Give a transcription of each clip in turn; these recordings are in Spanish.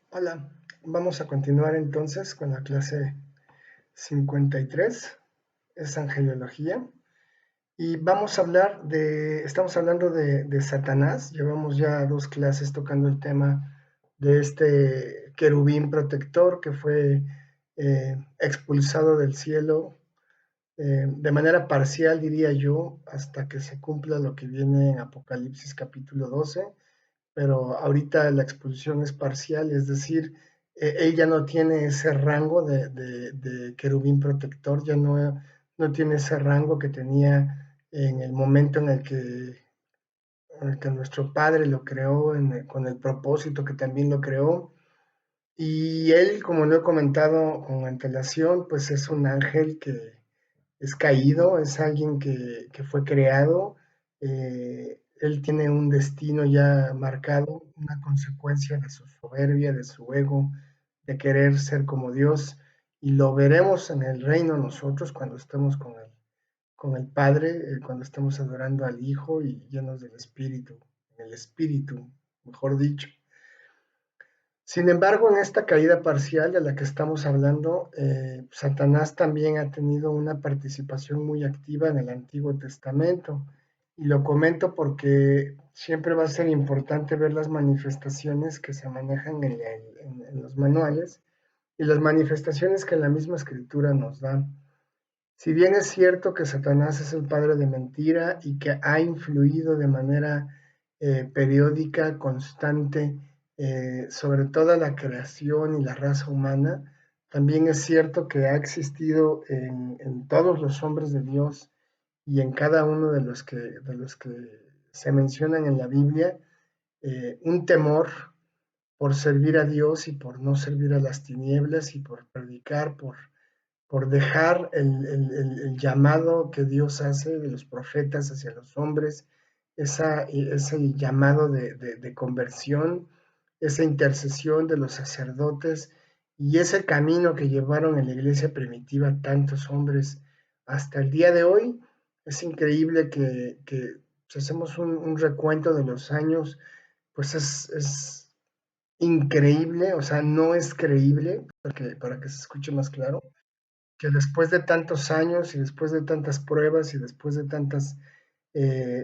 Hola, vamos a continuar entonces con la clase 53, es Angeliología, y estamos hablando de Satanás. Llevamos ya dos clases tocando el tema de este querubín protector que fue expulsado del cielo de manera parcial, diría yo, hasta que se cumpla lo que viene en Apocalipsis capítulo 12, pero ahorita la expulsión es parcial, es decir, él ya no tiene ese rango de querubín protector, ya no tiene ese rango que tenía en el momento en el que nuestro Padre lo creó, con el propósito que también lo creó. Y él, como lo he comentado con antelación, pues es un ángel que es caído, es alguien que fue creado, él tiene un destino ya marcado, una consecuencia de su soberbia, de su ego, de querer ser como Dios, y lo veremos en el reino nosotros cuando estemos con el Padre, cuando estemos adorando al Hijo y llenos del Espíritu, en el Espíritu, mejor dicho. Sin embargo, en esta caída parcial de la que estamos hablando, Satanás también ha tenido una participación muy activa en el Antiguo Testamento. Y lo comento porque siempre va a ser importante ver las manifestaciones que se manejan en los manuales y las manifestaciones que la misma escritura nos da. Si bien es cierto que Satanás es el padre de mentira y que ha influido de manera periódica, constante, sobre toda la creación y la raza humana, también es cierto que ha existido en todos los hombres de Dios y en cada uno de los que se mencionan en la Biblia, un temor por servir a Dios y por no servir a las tinieblas y por predicar, por dejar el llamado que Dios hace de los profetas hacia los hombres, ese llamado de conversión, esa intercesión de los sacerdotes y ese camino que llevaron en la iglesia primitiva tantos hombres hasta el día de hoy. Es increíble que si hacemos un recuento de los años, pues es increíble, o sea, no es creíble, para que se escuche más claro, que después de tantos años y después de tantas pruebas y después de tantas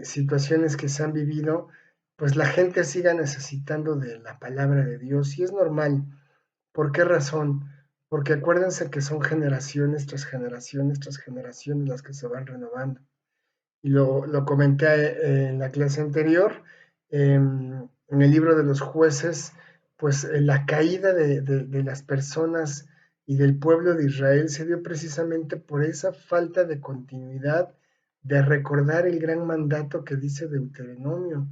situaciones que se han vivido, pues la gente siga necesitando de la palabra de Dios. Y es normal. ¿Por qué razón? Porque acuérdense que son generaciones tras generaciones tras generaciones las que se van renovando. Y lo comenté en la clase anterior, en el libro de los jueces, pues la caída de las personas y del pueblo de Israel se dio precisamente por esa falta de continuidad, de recordar el gran mandato que dice Deuteronomio,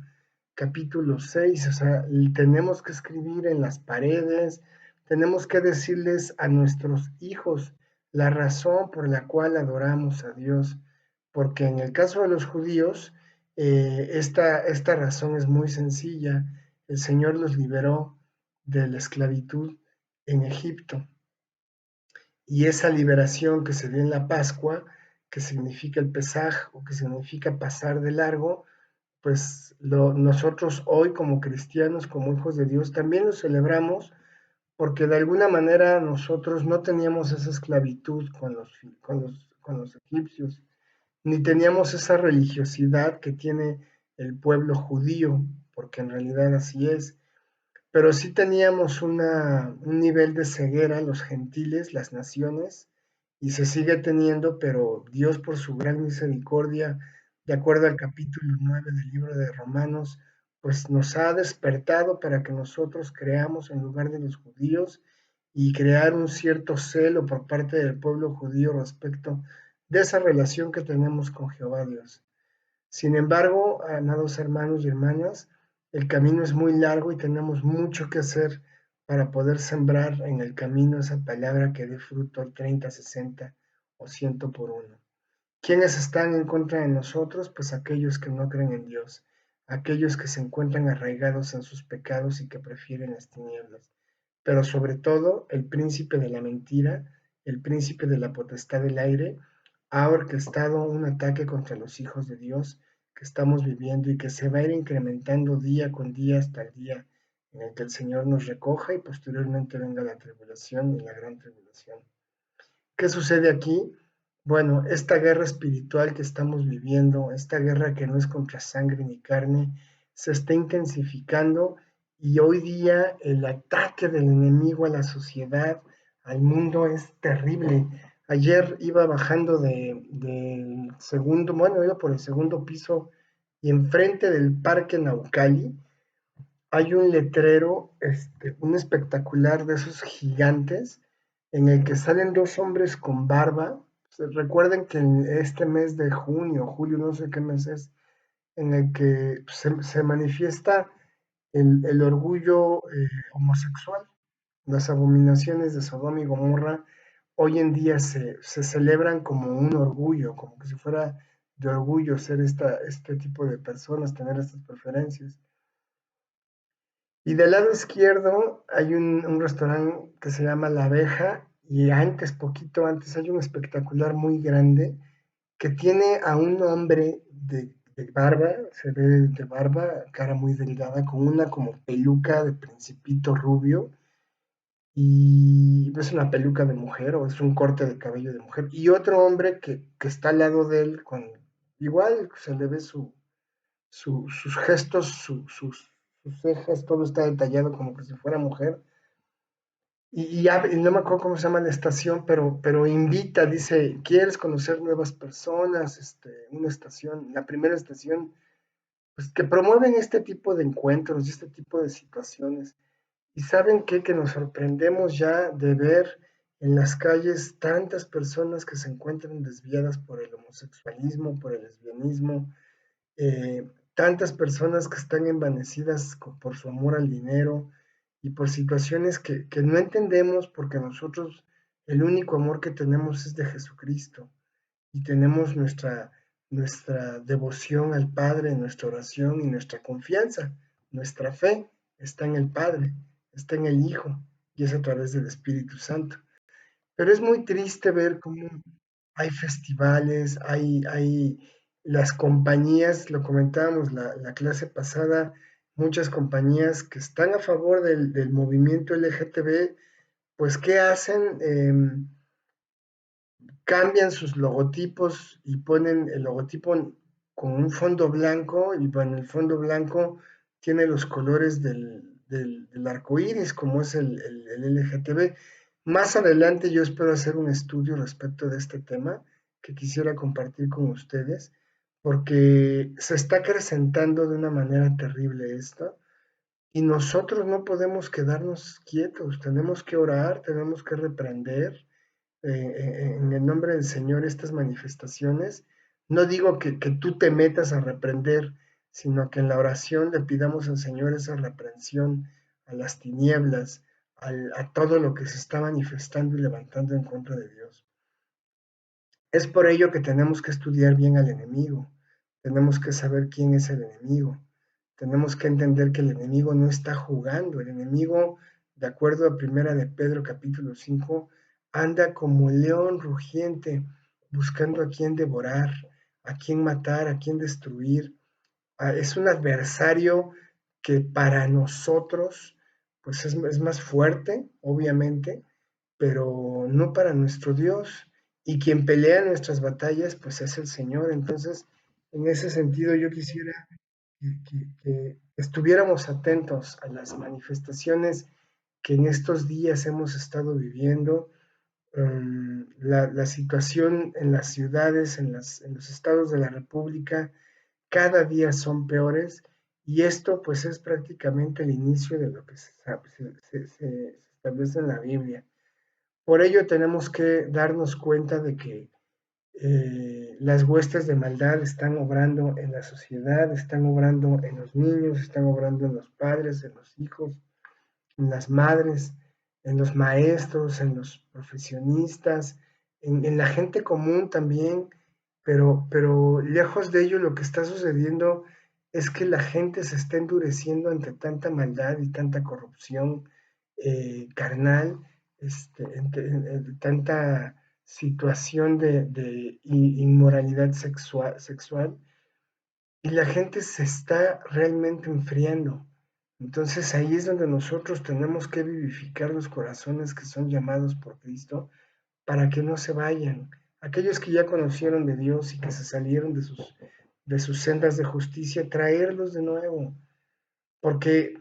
capítulo 6. O sea, tenemos que escribir en las paredes, tenemos que decirles a nuestros hijos la razón por la cual adoramos a Dios, porque en el caso de los judíos, esta razón es muy sencilla. El Señor los liberó de la esclavitud en Egipto, y esa liberación que se dio en la Pascua, que significa el Pesaj o que significa pasar de largo, pues nosotros hoy como cristianos, como hijos de Dios, también lo celebramos porque de alguna manera nosotros no teníamos esa esclavitud con los egipcios, ni teníamos esa religiosidad que tiene el pueblo judío, porque en realidad así es, pero sí teníamos un nivel de ceguera los gentiles, las naciones, y se sigue teniendo, pero Dios por su gran misericordia, de acuerdo al capítulo 9 del libro de Romanos, pues nos ha despertado para que nosotros creamos en lugar de los judíos y crear un cierto celo por parte del pueblo judío respecto de esa relación que tenemos con Jehová Dios. Sin embargo, amados hermanos y hermanas, el camino es muy largo y tenemos mucho que hacer para poder sembrar en el camino esa palabra que dé fruto 30, 60 o 100 por uno. ¿Quiénes están en contra de nosotros? Pues aquellos que no creen en Dios, aquellos que se encuentran arraigados en sus pecados y que prefieren las tinieblas. Pero sobre todo, el príncipe de la mentira, el príncipe de la potestad del aire, ha orquestado un ataque contra los hijos de Dios que estamos viviendo y que se va a ir incrementando día con día hasta el día en el que el Señor nos recoja y posteriormente venga la tribulación y la gran tribulación. ¿Qué sucede aquí? Bueno, esta guerra espiritual que estamos viviendo, esta guerra que no es contra sangre ni carne, se está intensificando y hoy día el ataque del enemigo a la sociedad, al mundo, es terrible. Ayer iba bajando del segundo, bueno, iba por el segundo piso y enfrente del Parque Naucali hay un letrero, un espectacular de esos gigantes, en el que salen dos hombres con barba. Recuerden que en este mes de junio, julio, no sé qué mes es, en el que se manifiesta el orgullo homosexual, las abominaciones de Sodoma y Gomorra, hoy en día se celebran como un orgullo, como que si fuera de orgullo ser este tipo de personas, tener estas preferencias. Y del lado izquierdo hay un restaurante que se llama La Abeja y antes, poquito antes, hay un espectacular muy grande que tiene a un hombre de barba, se ve de barba, cara muy delgada, con una como peluca de principito rubio y es una peluca de mujer o es un corte de cabello de mujer. Y otro hombre que está al lado de él con igual se le ve sus gestos, sus cejas, todo está detallado como que si fuera mujer. Y no me acuerdo cómo se llama la estación, pero invita, dice, ¿quieres conocer nuevas personas? Una estación, la primera estación, pues que promueven este tipo de encuentros y este tipo de situaciones. Y saben qué, que nos sorprendemos ya de ver en las calles tantas personas que se encuentran desviadas por el homosexualismo, por el lesbianismo, tantas personas que están envanecidas por su amor al dinero y por situaciones que no entendemos porque nosotros el único amor que tenemos es de Jesucristo y tenemos nuestra devoción al Padre, nuestra oración y nuestra confianza, nuestra fe está en el Padre, está en el Hijo y es a través del Espíritu Santo. Pero es muy triste ver cómo hay festivales, hay las compañías, lo comentábamos la clase pasada, muchas compañías que están a favor del movimiento LGTB, pues ¿qué hacen? Cambian sus logotipos y ponen el logotipo con un fondo blanco y bueno, el fondo blanco tiene los colores del arco iris, como es el LGTB. Más adelante yo espero hacer un estudio respecto de este tema que quisiera compartir con ustedes, porque se está acrecentando de una manera terrible esto y nosotros no podemos quedarnos quietos, tenemos que orar, tenemos que reprender en el nombre del Señor estas manifestaciones. No digo que tú te metas a reprender, sino que en la oración le pidamos al Señor esa reprensión a las tinieblas, a todo lo que se está manifestando y levantando en contra de Dios. Es por ello que tenemos que estudiar bien al enemigo, tenemos que saber quién es el enemigo, tenemos que entender que el enemigo no está jugando, el enemigo, de acuerdo a Primera de Pedro capítulo 5, anda como león rugiente buscando a quien devorar, a quien matar, a quien destruir. Es un adversario que para nosotros pues es más fuerte, obviamente, pero no para nuestro Dios. Y quien pelea nuestras batallas, pues es el Señor. Entonces, en ese sentido, yo quisiera que estuviéramos atentos a las manifestaciones que en estos días hemos estado viviendo, la situación en las ciudades, en los estados de la República, cada día son peores y esto pues es prácticamente el inicio de lo que se establece en la Biblia. Por ello tenemos que darnos cuenta de que las huestes de maldad están obrando en la sociedad, están obrando en los niños, están obrando en los padres, en los hijos, en las madres, en los maestros, en los profesionistas, en la gente común también, pero lejos de ello lo que está sucediendo es que la gente se está endureciendo ante tanta maldad y tanta corrupción carnal, tanta situación de inmoralidad sexual y la gente se está realmente enfriando. Entonces ahí es donde nosotros tenemos que vivificar los corazones que son llamados por Cristo para que no se vayan. Aquellos que ya conocieron de Dios y que se salieron de sus sendas de justicia, traerlos de nuevo, porque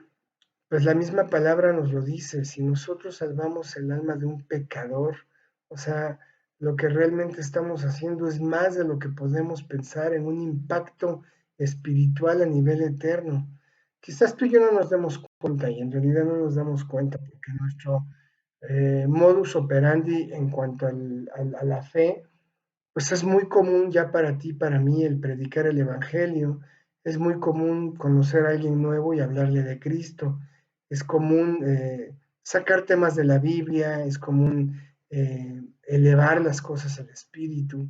pues la misma palabra nos lo dice, si nosotros salvamos el alma de un pecador, o sea, lo que realmente estamos haciendo es más de lo que podemos pensar en un impacto espiritual a nivel eterno. Quizás tú y yo no nos demos cuenta, y en realidad no nos damos cuenta, porque nuestro modus operandi en cuanto a la fe, pues es muy común ya para ti, para mí, el predicar el Evangelio. Es muy común conocer a alguien nuevo y hablarle de Cristo. Es común sacar temas de la Biblia, es común elevar las cosas al Espíritu,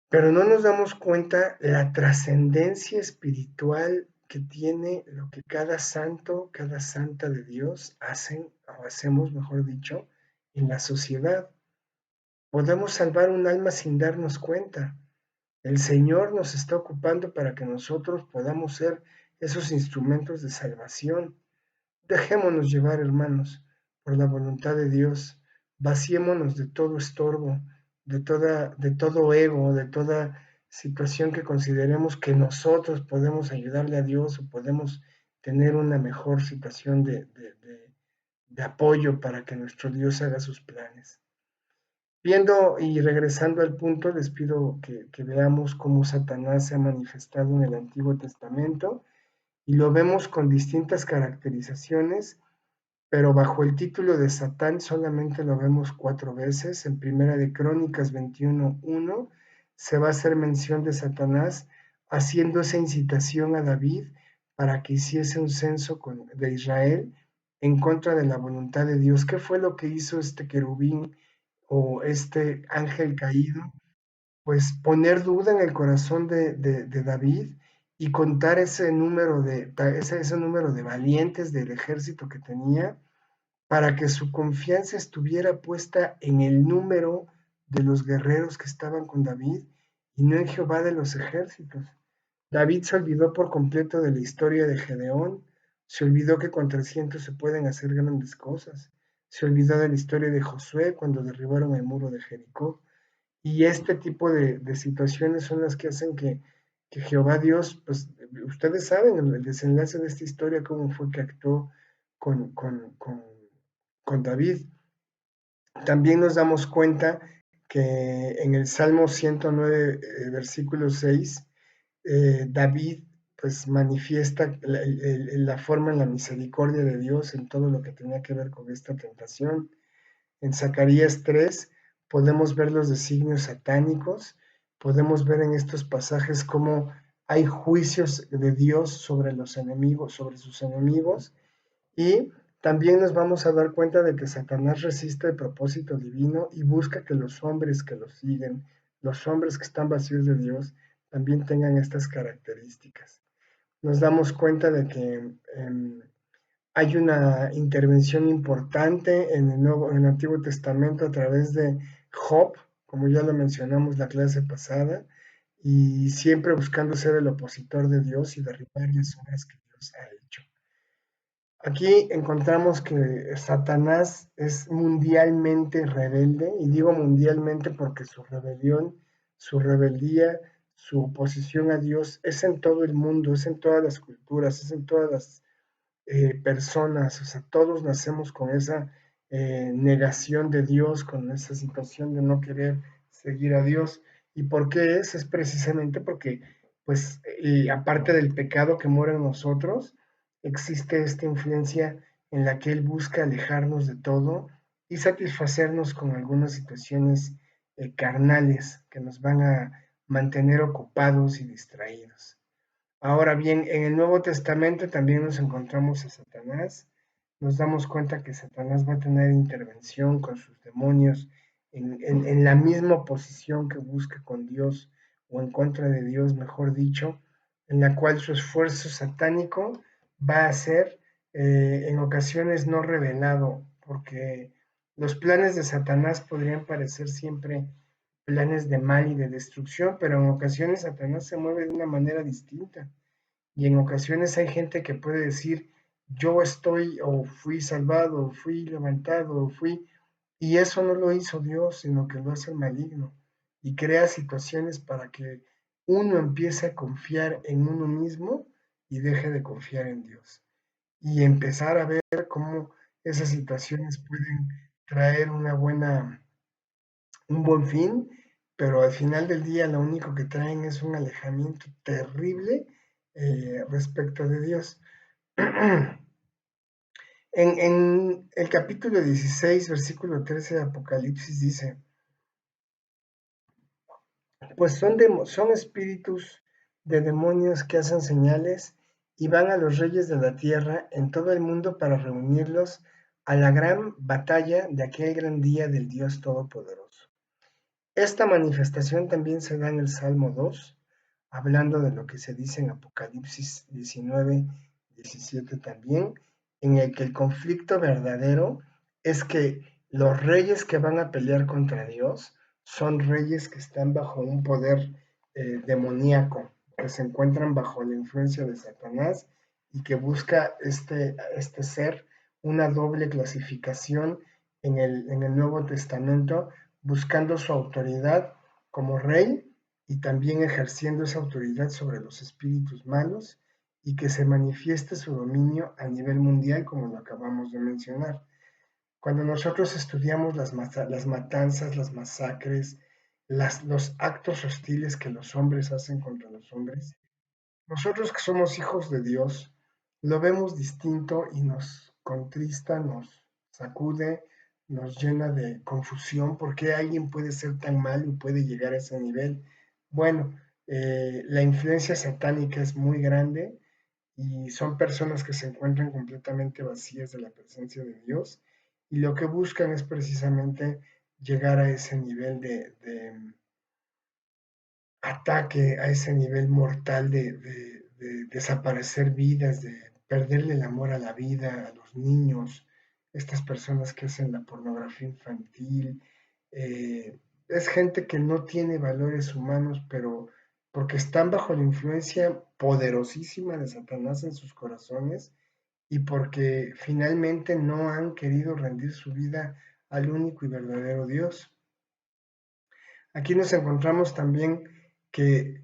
pero no nos damos cuenta la trascendencia espiritual que tiene lo que cada santo, cada santa de Dios hacen, o hacemos, mejor dicho, en la sociedad. Podemos salvar un alma sin darnos cuenta. El Señor nos está ocupando para que nosotros podamos ser esos instrumentos de salvación. Dejémonos llevar, hermanos, por la voluntad de Dios. Vaciémonos de todo estorbo, de todo ego, de toda situación que consideremos que nosotros podemos ayudarle a Dios o podemos tener una mejor situación de apoyo para que nuestro Dios haga sus planes. Viendo y regresando al punto, les pido que veamos cómo Satanás se ha manifestado en el Antiguo Testamento y lo vemos con distintas caracterizaciones, pero bajo el título de Satán solamente lo vemos 4 veces. En Primera de Crónicas 21:1 se va a hacer mención de Satanás haciendo esa incitación a David para que hiciese un censo de Israel en contra de la voluntad de Dios. ¿Qué fue lo que hizo este querubín o este ángel caído? Pues poner duda en el corazón de David y contar ese número de valientes del ejército que tenía para que su confianza estuviera puesta en el número de los guerreros que estaban con David y no en Jehová de los ejércitos. David se olvidó por completo de la historia de Gedeón, se olvidó que con 300 se pueden hacer grandes cosas, se olvidó de la historia de Josué cuando derribaron el muro de Jericó. Y este tipo de situaciones son las que hacen que Jehová Dios, pues ustedes saben el desenlace de esta historia, cómo fue que actuó con, con, con, con David. También nos damos cuenta que en el Salmo 109, versículo 6, David pues manifiesta la forma en la misericordia de Dios en todo lo que tenía que ver con esta tentación. En Zacarías 3 podemos ver los designios satánicos, podemos ver en estos pasajes cómo hay juicios de Dios sobre los enemigos, sobre sus enemigos, y también nos vamos a dar cuenta de que Satanás resiste el propósito divino y busca que los hombres que lo siguen, los hombres que están vacíos de Dios, también tengan estas características. Nos damos cuenta de que hay una intervención importante en el Antiguo Testamento a través de Job, como ya lo mencionamos la clase pasada, y siempre buscando ser el opositor de Dios y derribar las obras que Dios ha hecho. Aquí encontramos que Satanás es mundialmente rebelde, y digo mundialmente porque su rebelión, su rebeldía, su oposición a Dios es en todo el mundo, es en todas las culturas, es en todas las personas, o sea, todos nacemos con esa negación de Dios, con esa situación de no querer seguir a Dios. ¿Y por qué es? Es precisamente porque, pues, aparte del pecado que mora en nosotros, existe esta influencia en la que Él busca alejarnos de todo y satisfacernos con algunas situaciones carnales que nos van a mantener ocupados y distraídos. Ahora bien, en el Nuevo Testamento también nos encontramos a Satanás. Nos damos cuenta que Satanás va a tener intervención con sus demonios en la misma oposición que busca con Dios o en contra de Dios, mejor dicho, en la cual su esfuerzo satánico va a ser en ocasiones no revelado, porque los planes de Satanás podrían parecer siempre planes de mal y de destrucción, pero en ocasiones Satanás se mueve de una manera distinta Y en ocasiones hay gente que puede decir, yo estoy o fui salvado, o fui levantado, o fui... Y eso no lo hizo Dios, sino que lo hace el maligno. Y crea situaciones para que uno empiece a confiar en uno mismo y deje de confiar en Dios. Y empezar a ver cómo esas situaciones pueden traer un buen fin, pero al final del día lo único que traen es un alejamiento terrible respecto de Dios. En el capítulo 16, versículo 13 de Apocalipsis dice, pues son espíritus de demonios que hacen señales y van a los reyes de la tierra en todo el mundo para reunirlos a la gran batalla de aquel gran día del Dios Todopoderoso. Esta manifestación también se da en el Salmo 2, hablando de lo que se dice en Apocalipsis 19, 17 también, en el que el conflicto verdadero es que los reyes que van a pelear contra Dios son reyes que están bajo un poder demoníaco, que se encuentran bajo la influencia de Satanás y que busca este ser una doble clasificación en el Nuevo Testamento, buscando su autoridad como rey y también ejerciendo esa autoridad sobre los espíritus malos y que se manifieste su dominio a nivel mundial, como lo acabamos de mencionar. Cuando nosotros estudiamos las matanzas, las masacres, los actos hostiles que los hombres hacen contra los hombres, nosotros que somos hijos de Dios, lo vemos distinto y nos contrista, nos sacude, nos llena de confusión. ¿Por qué alguien puede ser tan malo y puede llegar a ese nivel? Bueno, la influencia satánica es muy grande y son personas que se encuentran completamente vacías de la presencia de Dios y lo que buscan es precisamente llegar a ese nivel de ataque, a ese nivel mortal de desaparecer vidas, de perderle el amor a la vida, a los niños, estas personas que hacen la pornografía infantil. Es gente que no tiene valores humanos, pero porque están bajo la influencia poderosísima de Satanás en sus corazones y porque finalmente no han querido rendir su vida al único y verdadero Dios. Aquí nos encontramos también que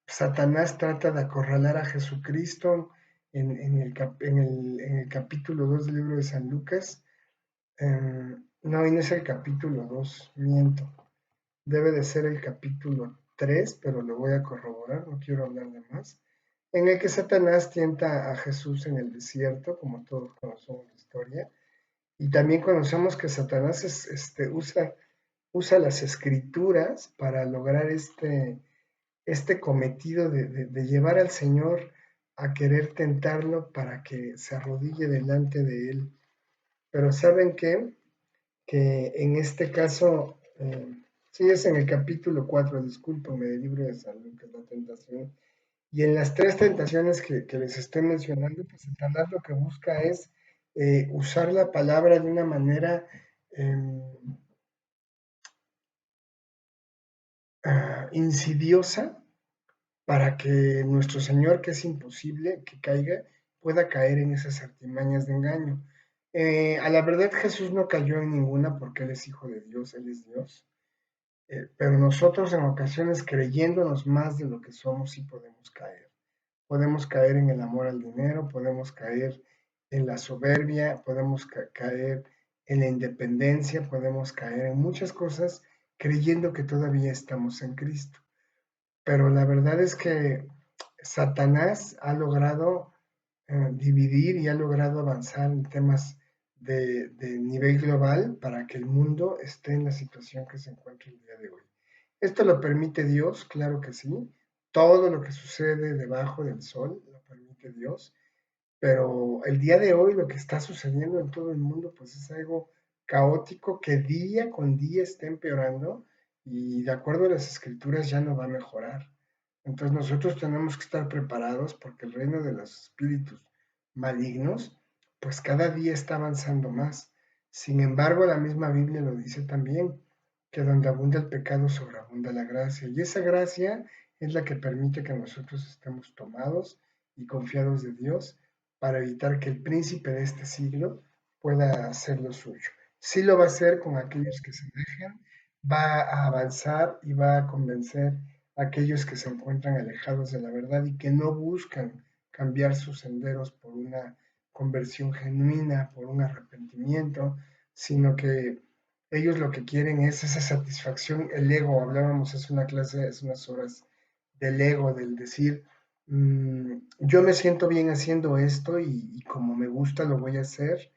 Satanás trata de acorralar a Jesucristo en el capítulo 2 del libro de San Lucas. No, y no es el capítulo 2, miento. Debe de ser el capítulo 3, pero lo voy a corroborar, no quiero hablar de más. En el que Satanás tienta a Jesús en el desierto, como todos conocemos la historia. Y también conocemos que Satanás usa las escrituras para lograr este cometido de llevar al Señor a querer tentarlo para que se arrodille delante de Él. Pero ¿saben qué? Que en este caso, sí es en el capítulo 4, discúlpame, del libro de San Lucas, la tentación. Y en las tres tentaciones que les estoy mencionando, pues Satanás lo que busca es usar la palabra de una manera eh, insidiosa para que nuestro Señor, que es imposible que caiga, pueda caer en esas artimañas de engaño. A la verdad Jesús no cayó en ninguna porque Él es hijo de Dios, Él es Dios. Pero nosotros en ocasiones creyéndonos más de lo que somos sí podemos caer. Podemos caer en el amor al dinero, podemos caer en la soberbia, podemos caer en la independencia, podemos caer en muchas cosas creyendo que todavía estamos en Cristo. Pero la verdad es que Satanás ha logrado dividir y ha logrado avanzar en temas de nivel global para que el mundo esté en la situación que se encuentra el día de hoy. ¿Esto lo permite Dios? Claro que sí. Todo lo que sucede debajo del sol lo permite Dios, pero el día de hoy lo que está sucediendo en todo el mundo pues es algo caótico que día con día está empeorando y de acuerdo a las escrituras ya no va a mejorar. Entonces nosotros tenemos que estar preparados porque el reino de los espíritus malignos pues cada día está avanzando más. Sin embargo, la misma Biblia lo dice también, que donde abunda el pecado sobreabunda la gracia. Y esa gracia es la que permite que nosotros estemos tomados y confiados de Dios para evitar que el príncipe de este siglo pueda hacer lo suyo. Sí lo va a hacer con aquellos que se dejen, va a avanzar y va a convencer a aquellos que se encuentran alejados de la verdad y que no buscan cambiar sus senderos por una conversión genuina, por un arrepentimiento, sino que ellos lo que quieren es esa satisfacción, el ego, hablábamos hace una clase, hace unas horas, del ego, del decir, yo me siento bien haciendo esto y como me gusta lo voy a hacer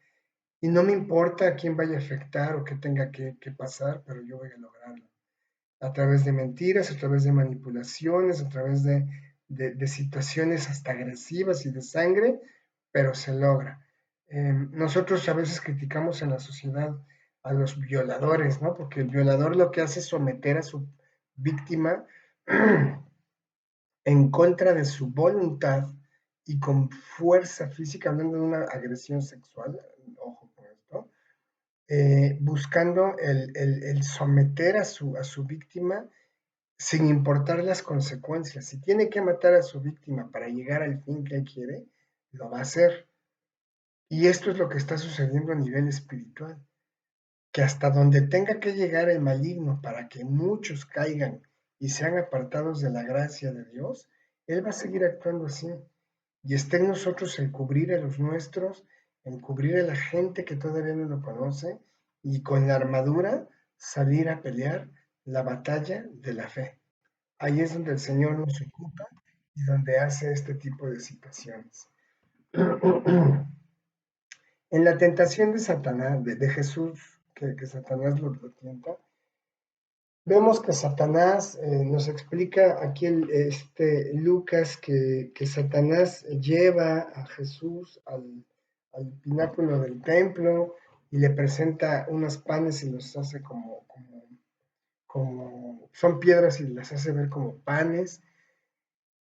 y no me importa a quién vaya a afectar o qué tenga que pasar, pero yo voy a lograrlo. A través de mentiras, a través de manipulaciones, a través de situaciones hasta agresivas y de sangre, pero se logra. Nosotros a veces criticamos en la sociedad a los violadores, ¿no? Porque el violador lo que hace es someter a su víctima en contra de su voluntad y con fuerza física, hablando de una agresión sexual, ojo con esto, buscando el someter a su víctima sin importar las consecuencias. Si tiene que matar a su víctima para llegar al fin que él quiere, lo va a hacer. Y esto es lo que está sucediendo a nivel espiritual, que hasta donde tenga que llegar el maligno para que muchos caigan y sean apartados de la gracia de Dios, Él va a seguir actuando así. Y está en nosotros el cubrir a los nuestros, el cubrir a la gente que todavía no lo conoce y con la armadura salir a pelear la batalla de la fe. Ahí es donde el Señor nos ocupa y donde hace este tipo de situaciones. En la tentación de Satanás, de Jesús, que Satanás lo tienta, vemos que Satanás nos explica aquí Lucas que Satanás lleva a Jesús al pináculo del templo y le presenta unos panes y los hace como son piedras y las hace ver como panes.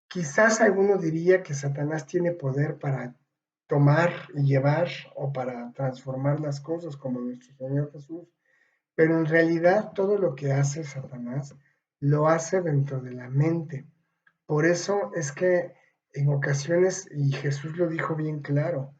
Quizás alguno diría que Satanás tiene poder para tomar y llevar o para transformar las cosas como nuestro Señor Jesús, pero en realidad todo lo que hace Satanás lo hace dentro de la mente. Por eso es que en ocasiones, y Jesús lo dijo bien claro,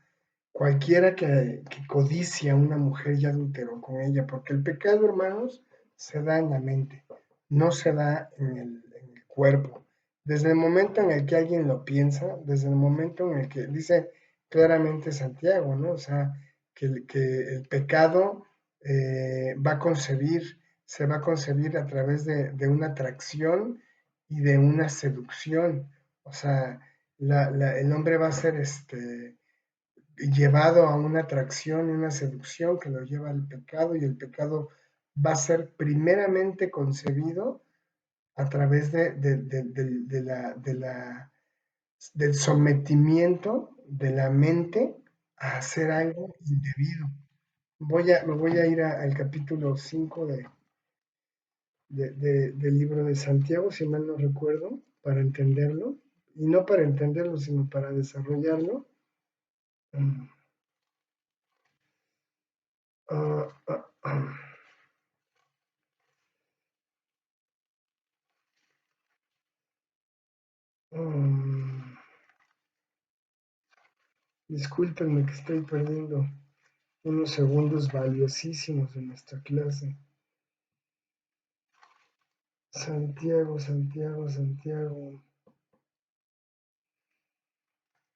cualquiera que codicia a una mujer ya adulteró con ella, porque el pecado, hermanos, se da en la mente, no se da en el cuerpo. Desde el momento en el que alguien lo piensa, desde el momento en el que dice claramente Santiago, ¿no? O sea, que el pecado va a concebir, se va a concebir a través de una atracción y de una seducción. O sea, el hombre va a ser llevado a una atracción y una seducción que lo lleva al pecado y el pecado va a ser primeramente concebido a través del sometimiento de la mente a hacer algo indebido. Me voy a ir al capítulo 5 del libro de Santiago, si mal no recuerdo, para entenderlo, y no para entenderlo, sino para desarrollarlo. Mm, ah, ah, ah. Mm, Discúlpenme que estoy perdiendo unos segundos valiosísimos de nuestra clase. Santiago, Santiago, Santiago.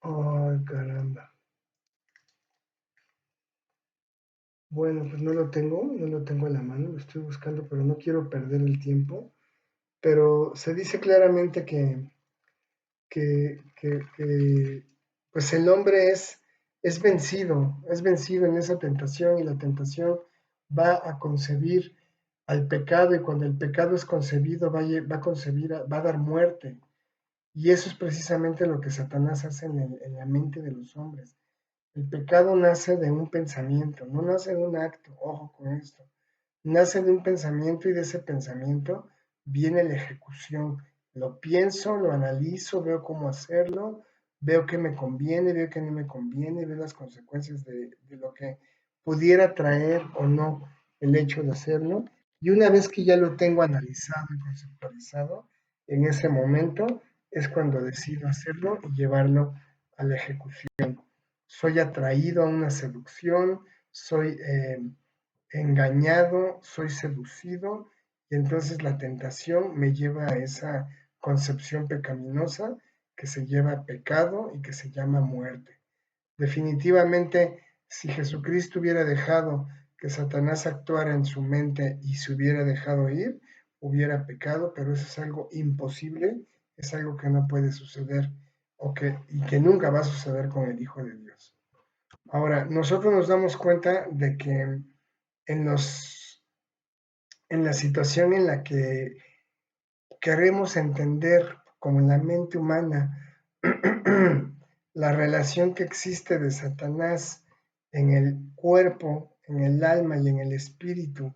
Ay, caramba. Bueno, pues no lo tengo a la mano, lo estoy buscando, pero no quiero perder el tiempo. Pero se dice claramente que pues el hombre es vencido en esa tentación y la tentación va a concebir al pecado y cuando el pecado es concebido va a concebir, va a dar muerte. Y eso es precisamente lo que Satanás hace en la mente de los hombres. El pecado nace de un pensamiento, no nace de un acto, ojo con esto. Nace de un pensamiento y de ese pensamiento viene la ejecución. Lo pienso, lo analizo, veo cómo hacerlo, veo qué me conviene, veo qué no me conviene, veo las consecuencias de lo que pudiera traer o no el hecho de hacerlo. Y una vez que ya lo tengo analizado y conceptualizado, en ese momento es cuando decido hacerlo y llevarlo a la ejecución. Soy atraído a una seducción, soy engañado, soy seducido y entonces la tentación me lleva a esa concepción pecaminosa que se lleva a pecado y que se llama muerte. Definitivamente, si Jesucristo hubiera dejado que Satanás actuara en su mente y se hubiera dejado ir, hubiera pecado, pero eso es algo imposible, es algo que no puede suceder y que nunca va a suceder con el Hijo de Dios. Ahora, nosotros nos damos cuenta de que en, los, en la situación en la que queremos entender como en la mente humana la relación que existe de Satanás en el cuerpo, en el alma y en el espíritu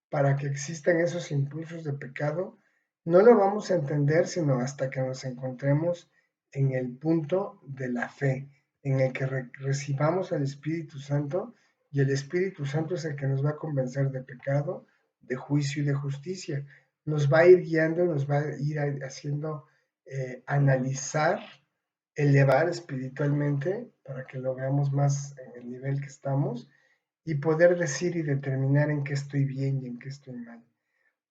para que existan esos impulsos de pecado, no lo vamos a entender sino hasta que nos encontremos en el punto de la fe, en el que recibamos al Espíritu Santo y el Espíritu Santo es el que nos va a convencer de pecado, de juicio y de justicia. Nos va a ir guiando, nos va a ir haciendo analizar, elevar espiritualmente para que lo veamos más en el nivel que estamos y poder decir y determinar en qué estoy bien y en qué estoy mal.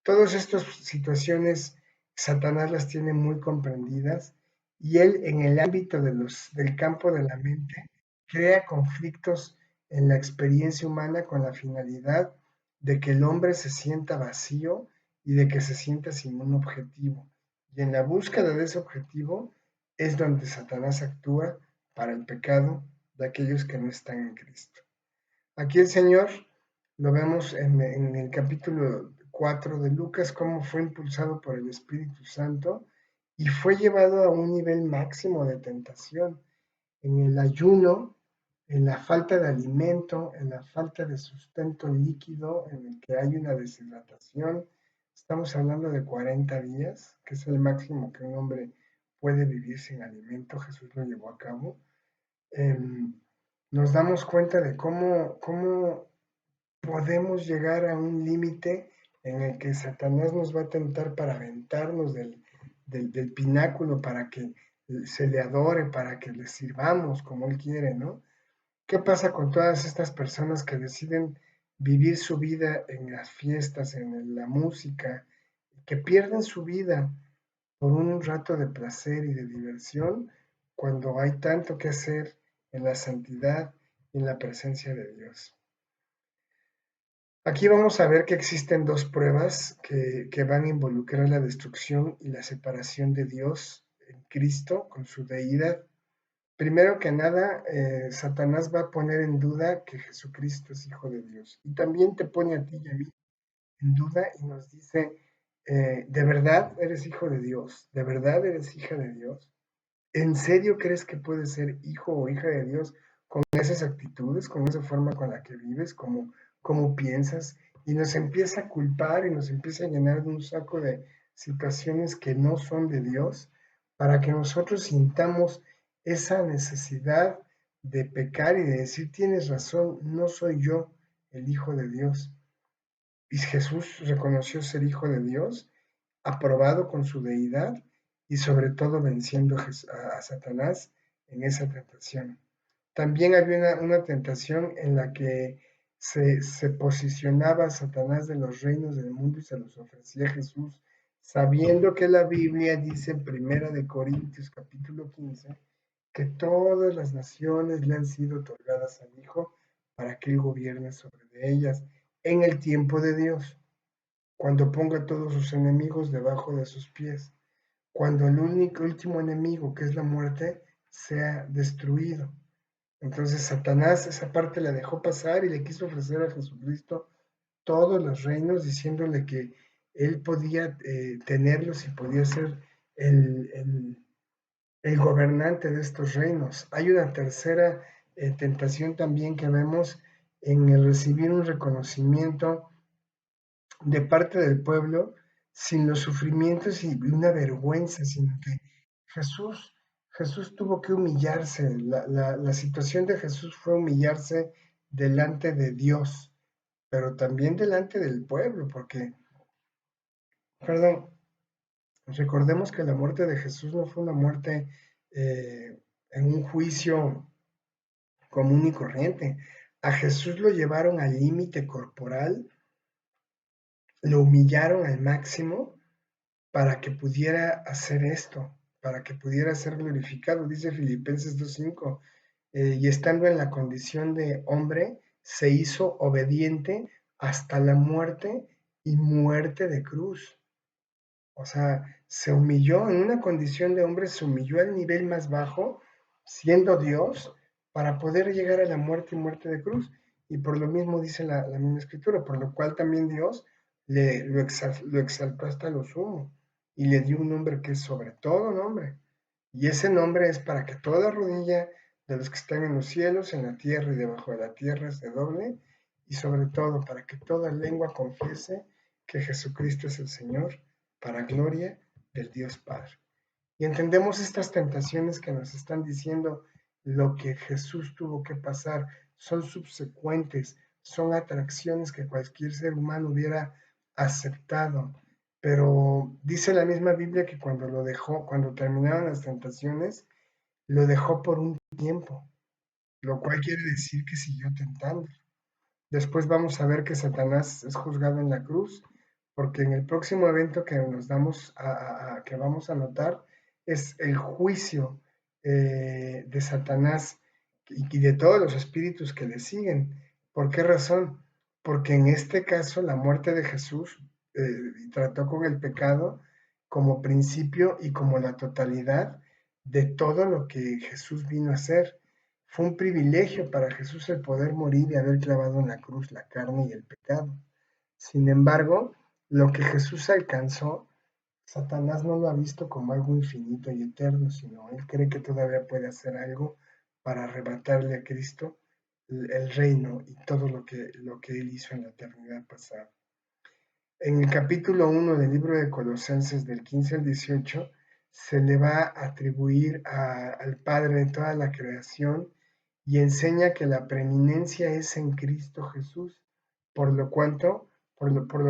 Todas estas situaciones Satanás las tiene muy comprendidas y él en el ámbito del campo de la mente crea conflictos en la experiencia humana con la finalidad de que el hombre se sienta vacío y de que se sienta sin un objetivo. Y en la búsqueda de ese objetivo es donde Satanás actúa para el pecado de aquellos que no están en Cristo. Aquí el Señor lo vemos en el capítulo 4 de Lucas, cómo fue impulsado por el Espíritu Santo y fue llevado a un nivel máximo de tentación, en el ayuno, en la falta de alimento, en la falta de sustento líquido, en el que hay una deshidratación. Estamos hablando de 40 días, que es el máximo que un hombre puede vivir sin alimento. Jesús lo llevó a cabo. Nos damos cuenta de cómo podemos llegar a un límite en el que Satanás nos va a tentar para aventarnos del pináculo, para que se le adore, para que le sirvamos como Él quiere, ¿no? ¿Qué pasa con todas estas personas que deciden vivir su vida en las fiestas, en la música, que pierden su vida por un rato de placer y de diversión cuando hay tanto que hacer en la santidad y en la presencia de Dios? Aquí vamos a ver que existen dos pruebas que van a involucrar la destrucción y la separación de Dios en Cristo con su deidad. Primero que nada, Satanás va a poner en duda que Jesucristo es hijo de Dios. Y también te pone a ti y a mí en duda y nos dice, ¿de verdad eres hijo de Dios? ¿De verdad eres hija de Dios? ¿En serio crees que puedes ser hijo o hija de Dios con esas actitudes, con esa forma con la que vives, como piensas? Y nos empieza a culpar y nos empieza a llenar de un saco de situaciones que no son de Dios para que nosotros sintamos esa necesidad de pecar y de decir, tienes razón, no soy yo el hijo de Dios. Y Jesús reconoció ser hijo de Dios, aprobado con su deidad y sobre todo venciendo a Satanás en esa tentación. También había una tentación en la que se posicionaba Satanás de los reinos del mundo y se los ofrecía a Jesús, sabiendo que la Biblia dice en Primera de Corintios capítulo 15 que todas las naciones le han sido otorgadas al Hijo para que Él gobierne sobre de ellas en el tiempo de Dios, cuando ponga a todos sus enemigos debajo de sus pies, cuando el último enemigo, que es la muerte, sea destruido. Entonces Satanás esa parte la dejó pasar y le quiso ofrecer a Jesucristo todos los reinos, diciéndole que él podía tenerlos y podía ser el, el, el gobernante de estos reinos. Hay una tercera tentación también que vemos en el recibir un reconocimiento de parte del pueblo sin los sufrimientos y una vergüenza, sino que Jesús, Jesús tuvo que humillarse. La situación de Jesús fue humillarse delante de Dios, pero también delante del pueblo, porque, perdón, Recordemos que la muerte de Jesús no fue una muerte en un juicio común y corriente. A Jesús lo llevaron al límite corporal, lo humillaron al máximo para que pudiera hacer esto, para que pudiera ser glorificado, dice Filipenses 2:5, y estando en la condición de hombre, se hizo obediente hasta la muerte y muerte de cruz. O sea, se humilló en una condición de hombre, se humilló al nivel más bajo, siendo Dios, para poder llegar a la muerte y muerte de cruz. Y por lo mismo dice la misma escritura, por lo cual también Dios lo exaltó hasta lo sumo y le dio un nombre que es sobre todo nombre. Y ese nombre es para que toda rodilla de los que están en los cielos, en la tierra y debajo de la tierra se doble, y sobre todo para que toda lengua confiese que Jesucristo es el Señor, para gloria del Dios Padre. Y entendemos estas tentaciones que nos están diciendo lo que Jesús tuvo que pasar, son subsecuentes, son atracciones que cualquier ser humano hubiera aceptado. Pero dice la misma Biblia que cuando lo dejó, cuando terminaron las tentaciones, lo dejó por un tiempo, lo cual quiere decir que siguió tentando. Después vamos a ver que Satanás es juzgado en la cruz, porque en el próximo evento que nos damos que vamos a notar es el juicio de Satanás y de todos los espíritus que le siguen. ¿Por qué razón? Porque en este caso la muerte de Jesús trató con el pecado como principio y como la totalidad de todo lo que Jesús vino a hacer. Fue un privilegio para Jesús el poder morir y haber clavado en la cruz la carne y el pecado. Sin embargo, lo que Jesús alcanzó, Satanás no lo ha visto como algo infinito y eterno, sino él cree que todavía puede hacer algo para arrebatarle a Cristo el reino y todo lo que él hizo en la eternidad pasada. En el capítulo 1 del libro de Colosenses, del 15 al 18, se le va a atribuir al Padre de toda la creación y enseña que la preeminencia es en Cristo Jesús, por lo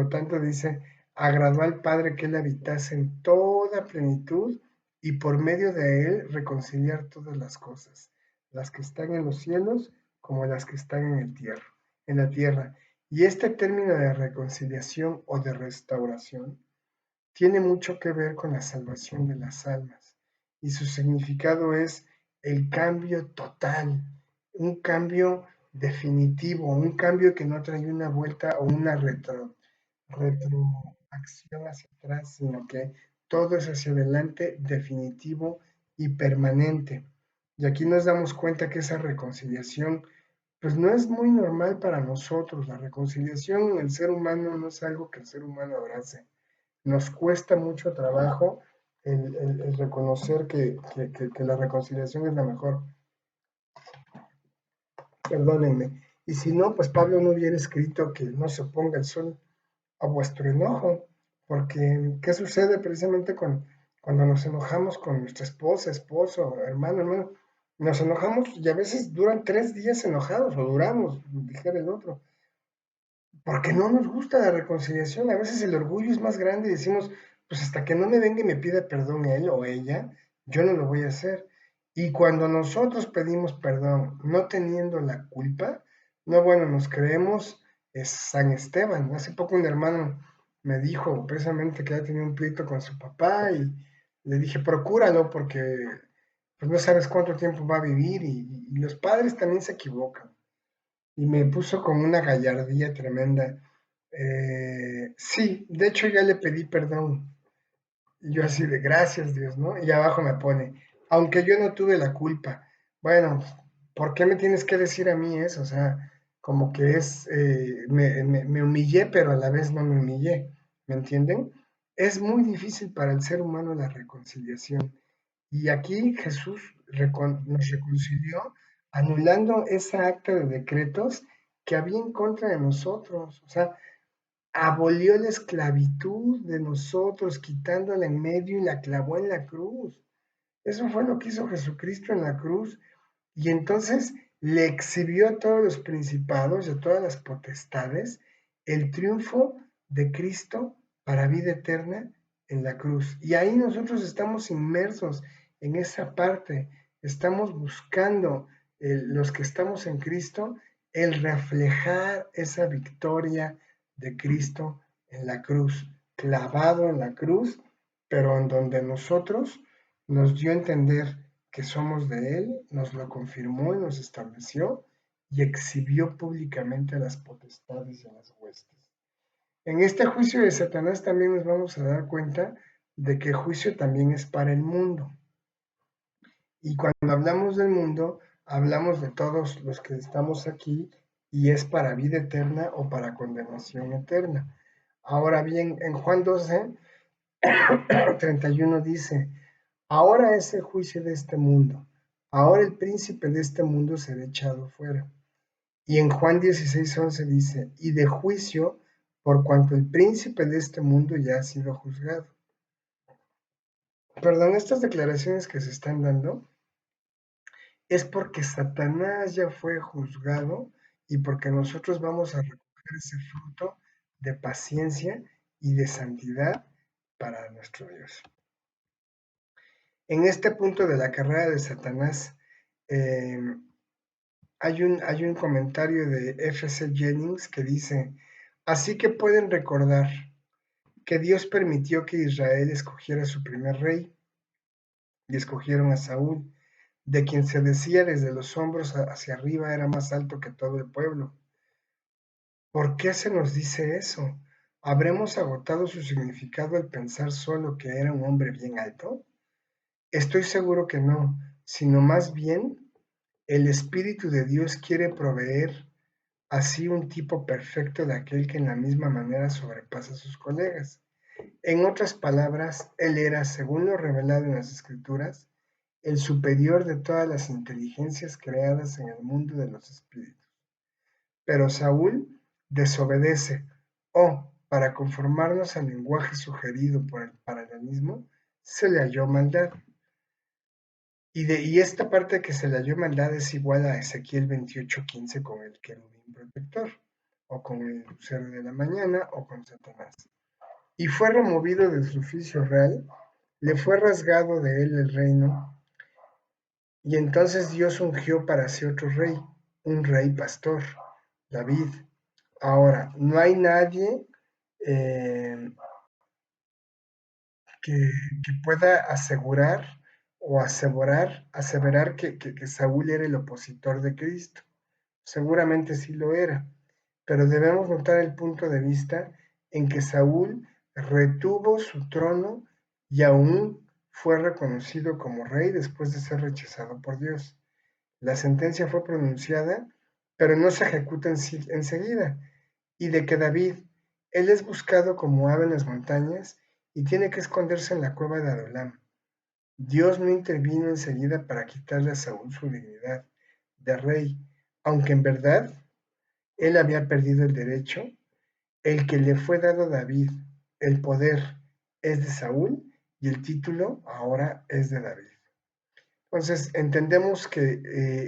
tanto dice, agradó al Padre que él habitase en toda plenitud y por medio de él reconciliar todas las cosas, las que están en los cielos como las que están en la tierra. Y este término de reconciliación o de restauración tiene mucho que ver con la salvación de las almas y su significado es el cambio total, un cambio definitivo, un cambio que no trae una vuelta o una retroacción hacia atrás, sino que todo es hacia adelante, definitivo y permanente. Y aquí nos damos cuenta que esa reconciliación pues no es muy normal para nosotros. La reconciliación en el ser humano no es algo que el ser humano abrace. Nos cuesta mucho trabajo el reconocer que la reconciliación es la mejor. Perdónenme. Y si no, pues Pablo no hubiera escrito que no se ponga el sol a vuestro enojo, porque ¿qué sucede precisamente cuando nos enojamos con nuestra esposa, esposo, hermano, hermano? Nos enojamos y a veces duran 3 días enojados, o duramos, dijera el otro, porque no nos gusta la reconciliación. A veces el orgullo es más grande y decimos, pues hasta que no me venga y me pida perdón él o ella, yo no lo voy a hacer. Y cuando nosotros pedimos perdón no teniendo la culpa, no, bueno, nos creemos San Esteban. Hace poco un hermano me dijo precisamente que ya tenía un pleito con su papá y le dije, procúralo porque pues no sabes cuánto tiempo va a vivir y los padres también se equivocan y me puso con una gallardía tremenda. Sí, de hecho ya le pedí perdón. Y yo así de gracias Dios, ¿no? Y abajo me pone, aunque yo no tuve la culpa. Bueno, ¿por qué me tienes que decir a mí eso? O sea, como que me humillé, pero a la vez no me humillé. ¿Me entienden? Es muy difícil para el ser humano la reconciliación. Y aquí Jesús nos reconcilió anulando esa acta de decretos que había en contra de nosotros. O sea, abolió la esclavitud de nosotros, quitándola en medio y la clavó en la cruz. Eso fue lo que hizo Jesucristo en la cruz. Y entonces le exhibió a todos los principados y a todas las potestades el triunfo de Cristo para vida eterna en la cruz. Y ahí nosotros estamos inmersos en esa parte, estamos buscando, los que estamos en Cristo, el reflejar esa victoria de Cristo en la cruz, clavado en la cruz, pero en donde nosotros nos dio a entender que somos de Él, nos lo confirmó y nos estableció y exhibió públicamente a las potestades y a las huestes. En este juicio de Satanás también nos vamos a dar cuenta de que el juicio también es para el mundo. Y cuando hablamos del mundo, hablamos de todos los que estamos aquí y es para vida eterna o para condenación eterna. Ahora bien, en Juan 12, 31 dice, ahora es el juicio de este mundo, ahora el príncipe de este mundo será echado fuera. Y en Juan 16:11 dice, y de juicio por cuanto el príncipe de este mundo ya ha sido juzgado. Perdón, estas declaraciones que se están dando es porque Satanás ya fue juzgado y porque nosotros vamos a recoger ese fruto de paciencia y de santidad para nuestro Dios. En este punto de la carrera de Satanás, eh, hay un comentario de F.C. Jennings que dice, así que pueden recordar que Dios permitió que Israel escogiera su primer rey y escogieron a Saúl, de quien se decía desde los hombros hacia arriba era más alto que todo el pueblo. ¿Por qué se nos dice eso? ¿Habremos agotado su significado al pensar solo que era un hombre bien alto? Estoy seguro que no, sino más bien el Espíritu de Dios quiere proveer así un tipo perfecto de aquel que en la misma manera sobrepasa a sus colegas. En otras palabras, él era, según lo revelado en las Escrituras, el superior de todas las inteligencias creadas en el mundo de los espíritus. Pero Saúl desobedece, o, para conformarnos al lenguaje sugerido por el paralelismo, se le halló maldad. Y esta parte que se le halló maldad es igual a Ezequiel 28:15 con el querubín protector, o con el lucero de la mañana, o con Satanás. Y fue removido de su oficio real, le fue rasgado de él el reino, y entonces Dios ungió para sí otro rey, un rey pastor, David. Ahora, no hay nadie eh, que pueda asegurar o aseverar que Saúl era el opositor de Cristo. Seguramente sí lo era, pero debemos notar el punto de vista en que Saúl retuvo su trono y aún fue reconocido como rey después de ser rechazado por Dios. La sentencia fue pronunciada, pero no se ejecuta enseguida, y de que David, él es buscado como ave en las montañas y tiene que esconderse en la cueva de Adulam. Dios no intervino enseguida para quitarle a Saúl su dignidad de rey, aunque en verdad él había perdido el derecho, el que le fue dado a David, el poder es de Saúl y el título ahora es de David. Entonces entendemos que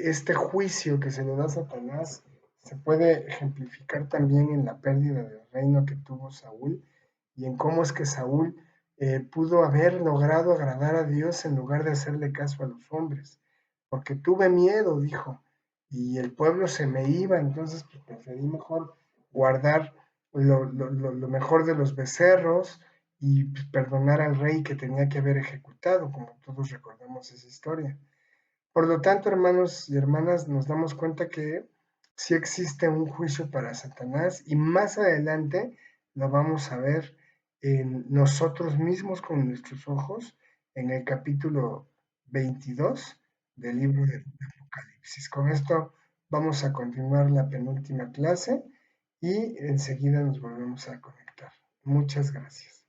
este juicio que se le da a Satanás se puede ejemplificar también en la pérdida del reino que tuvo Saúl y en cómo es que Saúl pudo haber logrado agradar a Dios en lugar de hacerle caso a los hombres. Porque tuve miedo, dijo, y el pueblo se me iba, entonces pues, preferí mejor guardar lo mejor de los becerros y pues, perdonar al rey que tenía que haber ejecutado, como todos recordamos esa historia. Por lo tanto, hermanos y hermanas, nos damos cuenta que sí existe un juicio para Satanás y más adelante lo vamos a ver en nosotros mismos con nuestros ojos en el capítulo 22 del libro de Apocalipsis. Con esto vamos a continuar la penúltima clase y enseguida nos volvemos a conectar. Muchas gracias.